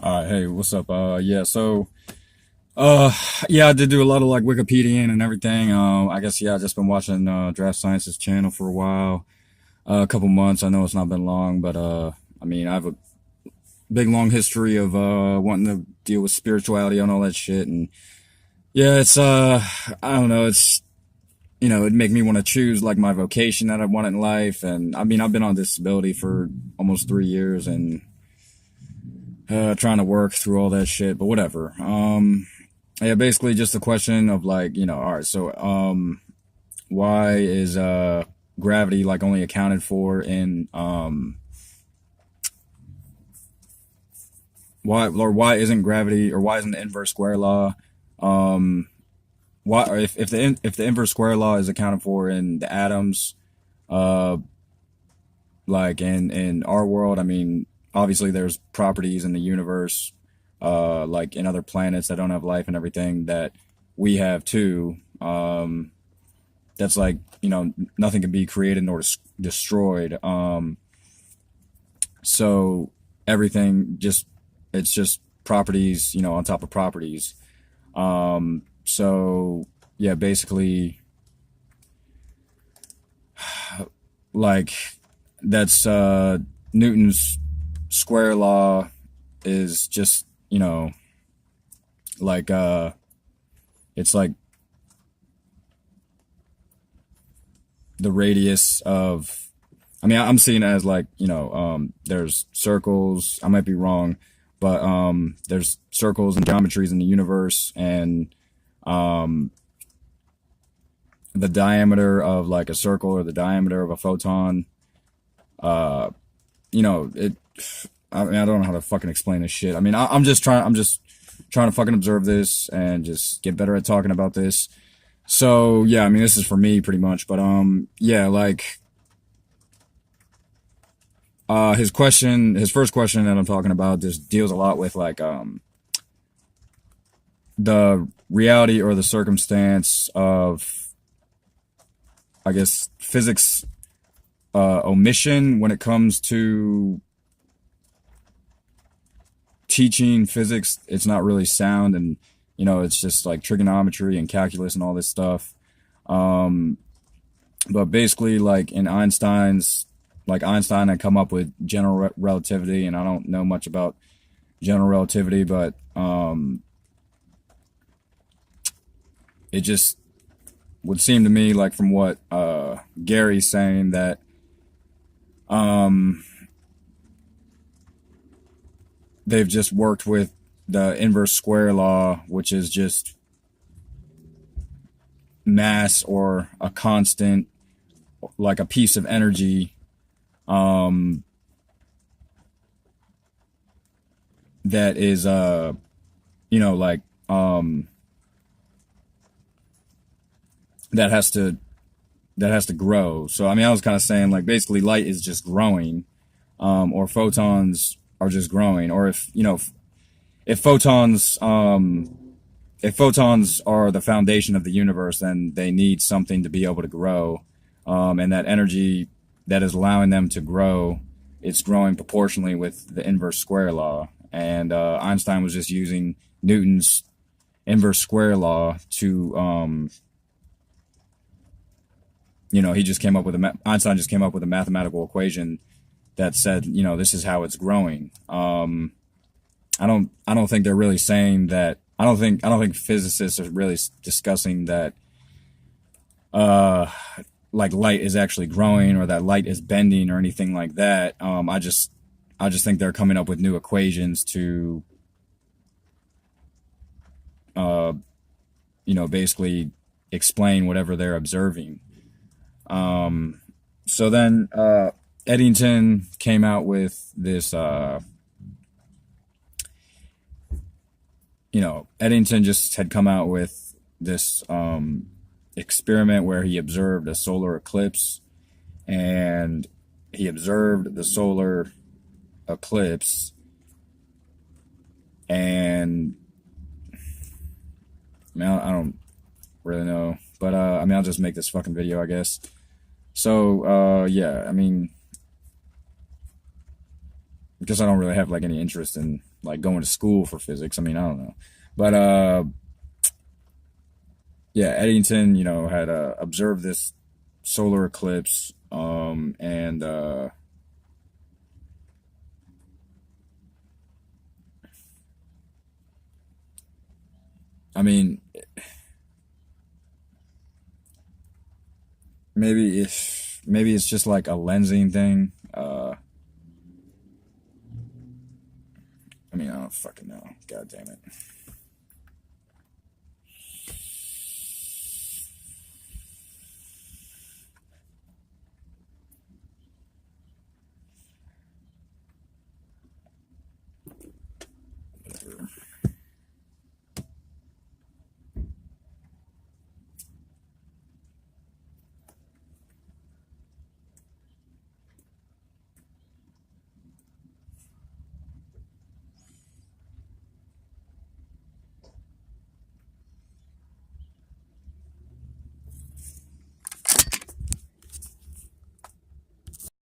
All right, hey, what's up? Uh, yeah, I did do a lot of like Wikipedia and everything. I guess I just been watching Draft Science's channel for a while, a couple months. I know it's not been long, but I mean, I have a big long history of wanting to deal with spirituality and all that shit, and yeah, I don't know, it'd make me want to choose like my vocation that I want in life, and I mean, I've been on disability for almost 3 years, and trying to work through all that shit, but whatever. Yeah, basically just a question of like, all right, so why is gravity like only accounted for in why isn't gravity, or why isn't the inverse square law why, or if the inverse square law is accounted for in the atoms, uh like in our world. I mean, obviously there's properties in the universe, like in other planets that don't have life and everything, that we have too. That's like, nothing can be created nor destroyed. So everything just, it's just properties, on top of properties. So yeah, basically, like that's Newton's square law is just, like it's like the radius of, I mean, I'm seeing it as like, there's circles. I might be wrong, but there's circles and geometries in the universe, and the diameter of like a circle, or the diameter of a photon, uh, it. I mean, I don't know how to fucking explain this shit. I mean, I'm just trying to fucking observe this and just get better at talking about this. So yeah, I mean, this is for me pretty much, but yeah, like his first question that I'm talking about just deals a lot with like the reality or the circumstance of, I guess, physics omission when it comes to teaching physics. It's not really sound, and it's just like trigonometry and calculus and all this stuff. Um, but basically, like in Einstein had come up with general relativity, and I don't know much about general relativity, but it just would seem to me, like from what Gary's saying, that um, they've just worked with the inverse square law, which is just mass or a constant, like a piece of energy, um, that is like that has to grow. So I mean, I was kind of saying like basically light is just growing, or photons are just growing, or if photons if photons are the foundation of the universe, then they need something to be able to grow, and that energy that is allowing them to grow, it's growing proportionally with the inverse square law. And Einstein was just using Newton's inverse square law to he just came up with Einstein just came up with a mathematical equation that said, this is how it's growing. I don't think they're really saying that. I don't think physicists are really discussing that uh like light is actually growing, or that light is bending, or anything like that. I just think they're coming up with new equations to uh basically explain whatever they're observing. So then Eddington came out with this Eddington just had come out with this experiment where he observed a solar eclipse, and he observed the solar eclipse, and I mean, I don't really know, but I mean, I'll just make this fucking video, I guess. So yeah, I mean, because I don't really have like any interest in like going to school for physics. I mean, I don't know, but yeah, Eddington, had observed this solar eclipse, and I mean, maybe it's just like a lensing thing. I mean, I don't fucking know. God damn it.